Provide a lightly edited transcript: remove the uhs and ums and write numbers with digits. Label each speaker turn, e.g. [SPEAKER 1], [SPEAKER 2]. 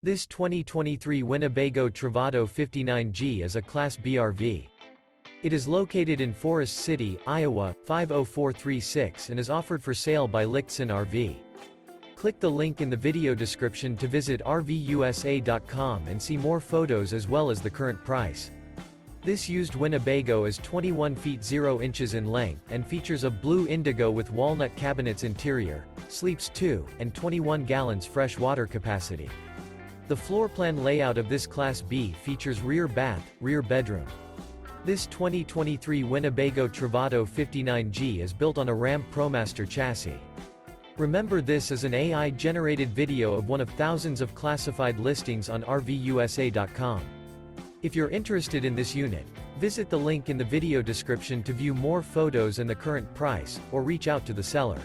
[SPEAKER 1] This 2023 Winnebago Travato 59G is a Class B RV. It is located in Forest City, Iowa, 50436 and is offered for sale by Lichtsinn RV. Click the link in the video description to visit RVUSA.com and see more photos as well as the current price. This used Winnebago is 21 feet 0 inches in length and features a Bleu Indigo with Walnut Cabinets interior, sleeps 2, and 21 gallons fresh water capacity. The floor plan layout of this Class B features rear bath, rear bedroom. This 2023 Winnebago Travato 59G is built on a RAM ProMaster chassis. Remember, this is an AI-generated video of one of thousands of classified listings on RVUSA.com. If you're interested in this unit, visit the link in the video description to view more photos and the current price, or reach out to the seller.